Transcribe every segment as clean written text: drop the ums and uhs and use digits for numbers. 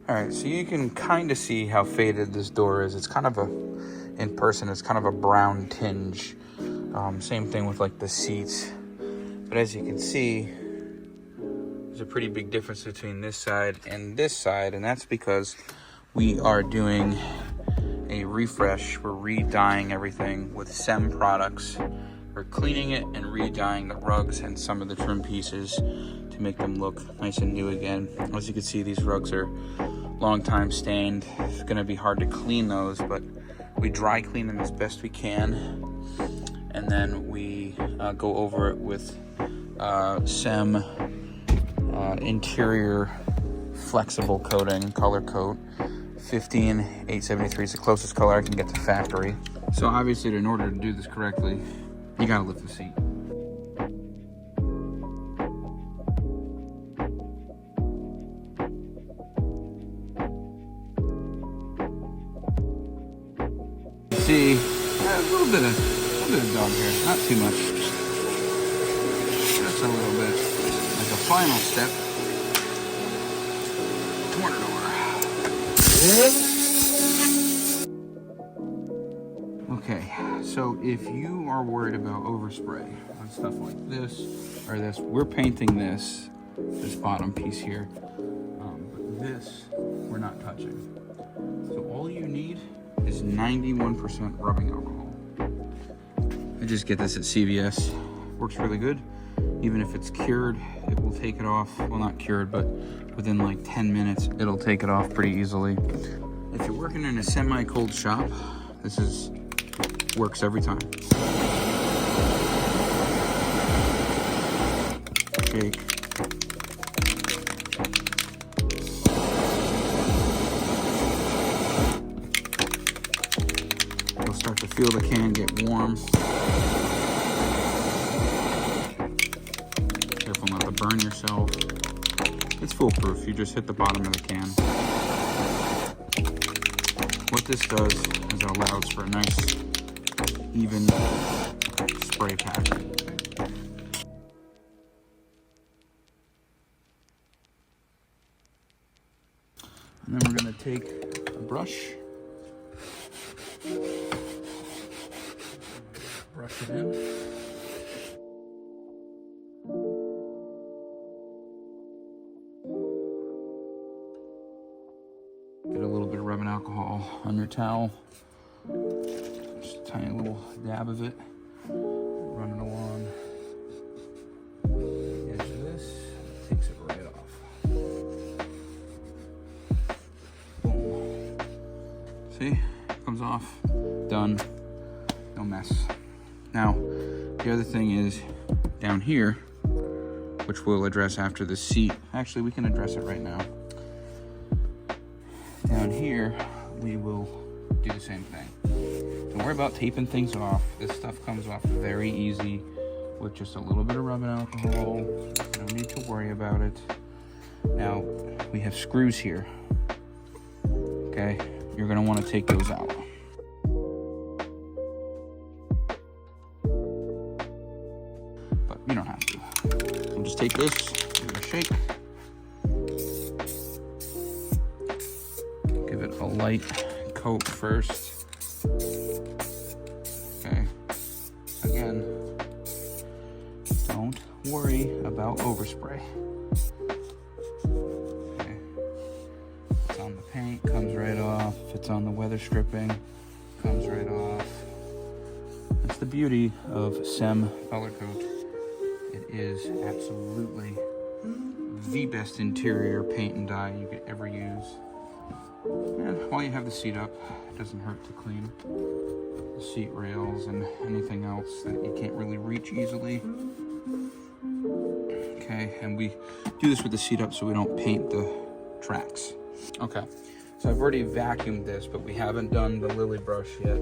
All right, so you can kind of see how faded this door is. It's kind of in person, it's kind of a brown tinge. Same thing with like the seats. But as you can see, there's a pretty big difference between this side, and that's because we are doing a refresh. We're re-dyeing everything with SEM products. We're cleaning it and re-dyeing the rugs and some of the trim pieces to make them look nice and new again. As you can see, these rugs are long time stained. It's gonna be hard to clean those, but we dry clean them as best we can, and then we go over it with SEM interior flexible coating, color coat. 15873 is the closest color I can get to factory. So obviously, in order to do this correctly, you gotta lift the seat. See, a little bit of dog hair, not too much. Just a little bit. Like a final step. Corner door. Okay, so if you are worried about overspray on stuff like this or this, we're painting this bottom piece here, but this we're not touching. So all you need is 91% rubbing alcohol. I just get this at CVS. Works really good. Even if it's cured, it will take it off. Well, not cured, but within like 10 minutes, it'll take it off pretty easily. If you're working in a semi-cold shop, this works every time. Shake. You'll start to feel the can get warm. Careful not to burn yourself. It's foolproof. You just hit the bottom of the can. What this does is it allows for a nice, even spray pack. And then we're going to take a brush. Brush it in. Get a little bit of rubbing alcohol on your towel. Just a tiny little dab of it. Run it along the edge of this. It takes it right off. Boom. See? Comes off. Done. No mess. Now, the other thing is down here, which we'll address after the seat. Actually, we can address it right now. Down here, we will do the same thing. Don't worry about taping things off. This stuff comes off very easy with just a little bit of rubbing alcohol. No need to worry about it. Now, we have screws here. Okay, you're gonna wanna take those out. But you don't have to. So just take this, give it a shake. Give it a light coat first. Okay. Again, don't worry about overspray. Okay. It's on the paint, comes right off. If it's on the weather stripping, comes right off. That's the beauty of SEM color coat. It is absolutely the best interior paint and dye you could ever use. And while you have the seat up, it doesn't hurt to clean the seat rails and anything else that you can't really reach easily. Okay, and we do this with the seat up so we don't paint the tracks. Okay, so I've already vacuumed this, but we haven't done the lily brush yet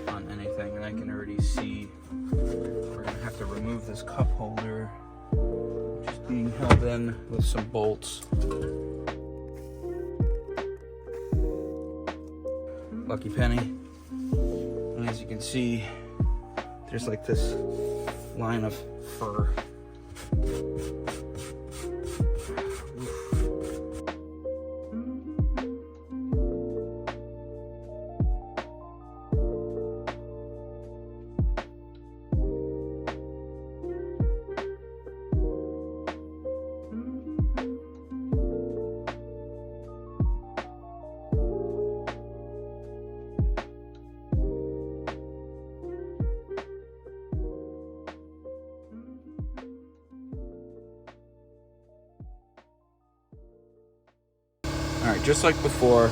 on anything, and I can already see we're gonna have to remove this cup holder, which is being held in with some bolts. Lucky penny. And as you can see, there's like this line of fur. just like before.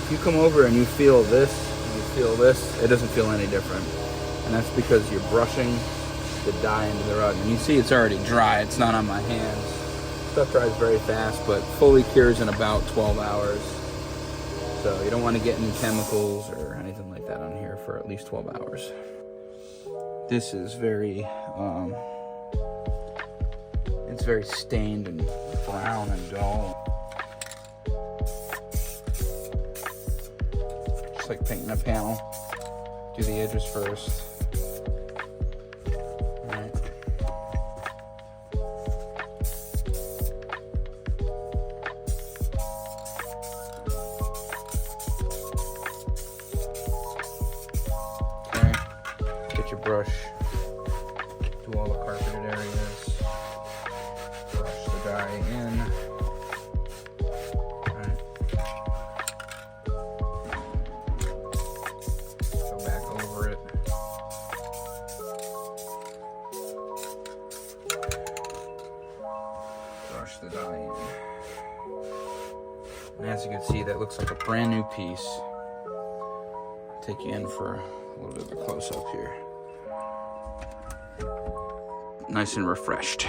If you come over and you feel this, and you feel this, it doesn't feel any different. And that's because you're brushing the dye into the rug. And you see it's already dry, it's not on my hands. Stuff dries very fast, but fully cures in about 12 hours. So you don't want to get any chemicals or anything like that on here for at least 12 hours. This is very, it's very stained and brown and dull. Just like painting a panel. Do the edges first. Alright. Okay. Get your brush. Do all the carpeted areas. Brush the dye in. Alright. Go back over it. Brush the dye in. And as you can see, that looks like a brand new piece. I'll take you in for a little bit of a close-up here. Nice and refreshed.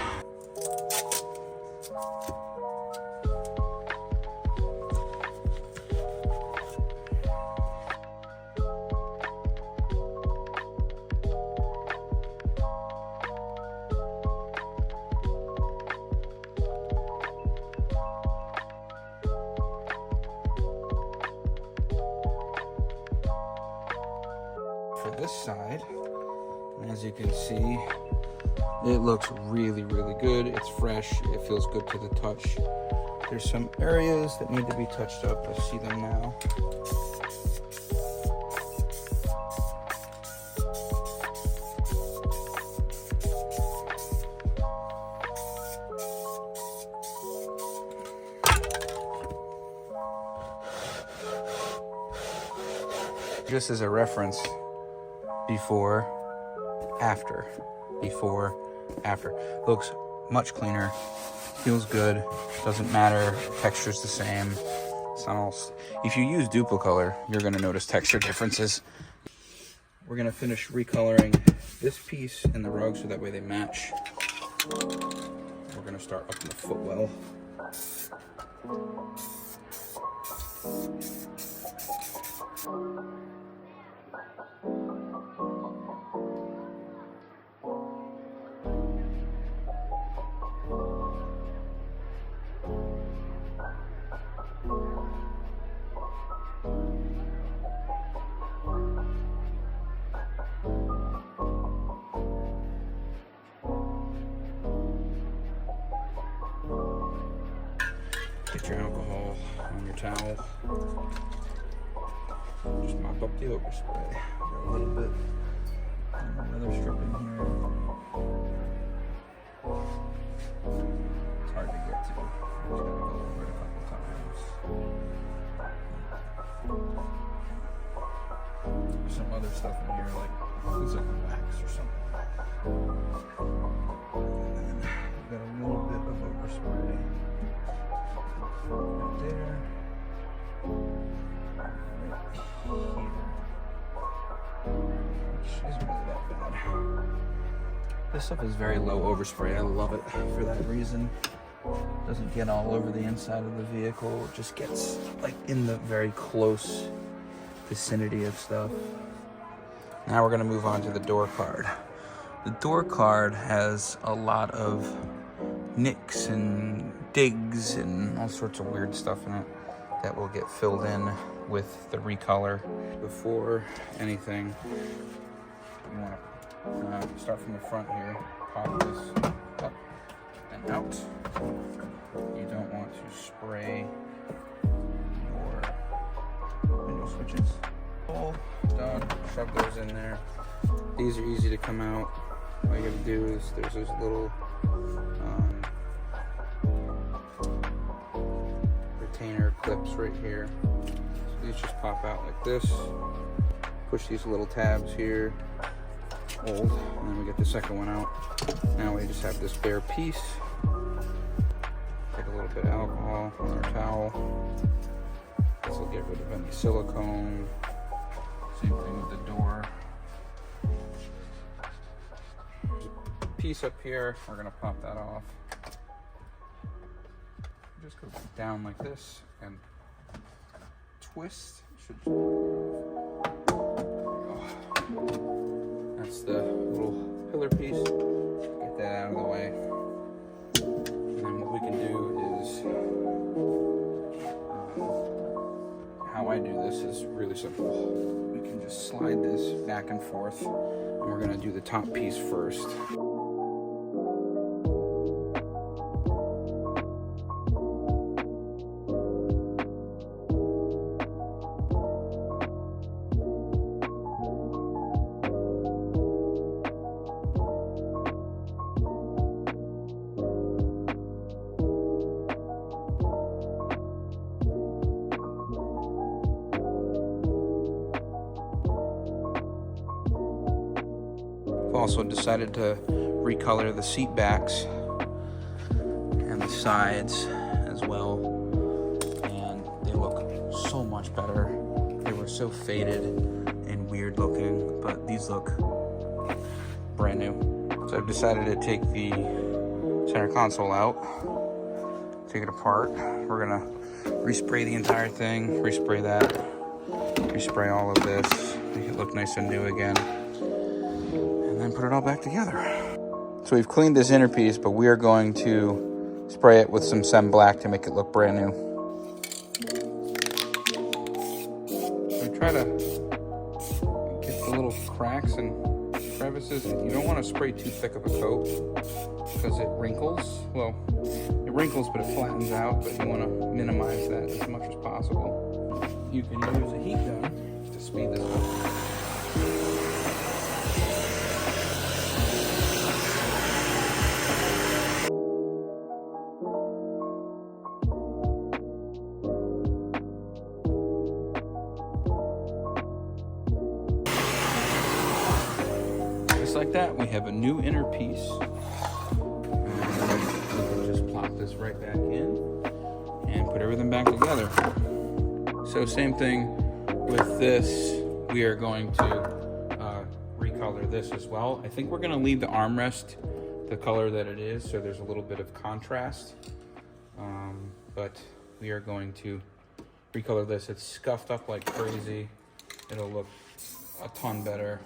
For this side, as you can see, it looks really, really good. It's fresh. It feels good to the touch. There's some areas that need to be touched up. I see them now. Just as a reference, before, after, before, after. Looks much cleaner, feels good, doesn't matter, texture's the same. It's not all, if you use Duplicolor, you're gonna notice texture differences. We're gonna finish recoloring this piece and the rug so that way they match. We're gonna start up in the footwell. Get your alcohol on your towel. Just mop up the overspray. Got a little bit. Another strip in here. It's hard to get to. I'm just gonna go over it a couple times. There's some other stuff in here, like looks like wax or something. And then we've got a little bit of overspray. Right there. Right here. Which isn't really that bad. This stuff is very low overspray. I love it for that reason. Doesn't get all over the inside of the vehicle. It just gets like in the very close vicinity of stuff. Now we're gonna move on to the door card. The door card has a lot of nicks and digs and all sorts of weird stuff in it that will get filled in with the recolor. Before anything, you want to start from the front here, pop this up and out. You don't want to spray your window switches. All done, shove those in there. These are easy to come out. All you gotta do is there's those little retainer clips right here. So these just pop out like this. Push these little tabs here, hold, and then we get the second one out. Now we just have this bare piece. Take a little little bit of alcohol on our towel. This will get rid of any silicone. Same thing with the door. There's a piece up here. We're gonna pop that off. Just go down like this and twist. That's the little pillar piece. Get that out of the way. And then what we can do is, how I do this is really simple. We can just slide this back and forth, and we're gonna do the top piece first. Also decided to recolor the seat backs and the sides as well, and they look so much better. They were so faded and weird looking, but these look brand new. So I've decided to take the center console out, take it apart. We're gonna respray the entire thing, respray that, respray all of this, make it look nice and new again, and then put it all back together. So we've cleaned this inner piece, but we are going to spray it with some Sem Black to make it look brand new. We try to get the little cracks and crevices. You don't want to spray too thick of a coat because it wrinkles. Well, it wrinkles, but it flattens out, but you want to minimize that as much as possible. You can use a heat gun to speed this up. Like that, we have a new inner piece. And we can just plop this right back in and put everything back together. So same thing with this. We are going to recolor this as well. I think we're going to leave the armrest the color that it is, so there's a little bit of contrast. But we are going to recolor this. It's scuffed up like crazy. It'll look a ton better.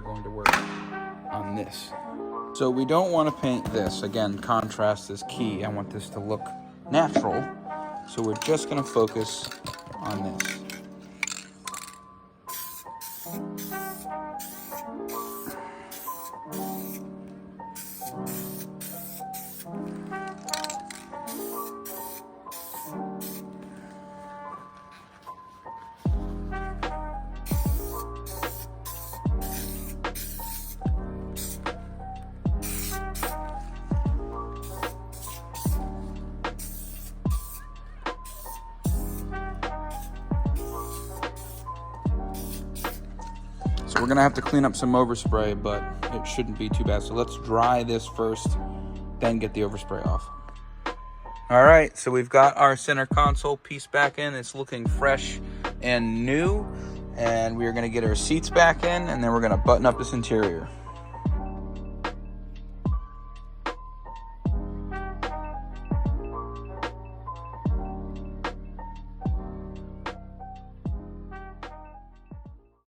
Going to work on this. So we don't want to paint this. Again, contrast is key. I want this to look natural. So we're just going to focus on this. So we're gonna have to clean up some overspray, but it shouldn't be too bad. So let's dry this first, then get the overspray off. All right, so we've got our center console piece back in. It's looking fresh and new. And we're gonna get our seats back in, and then we're gonna button up this interior.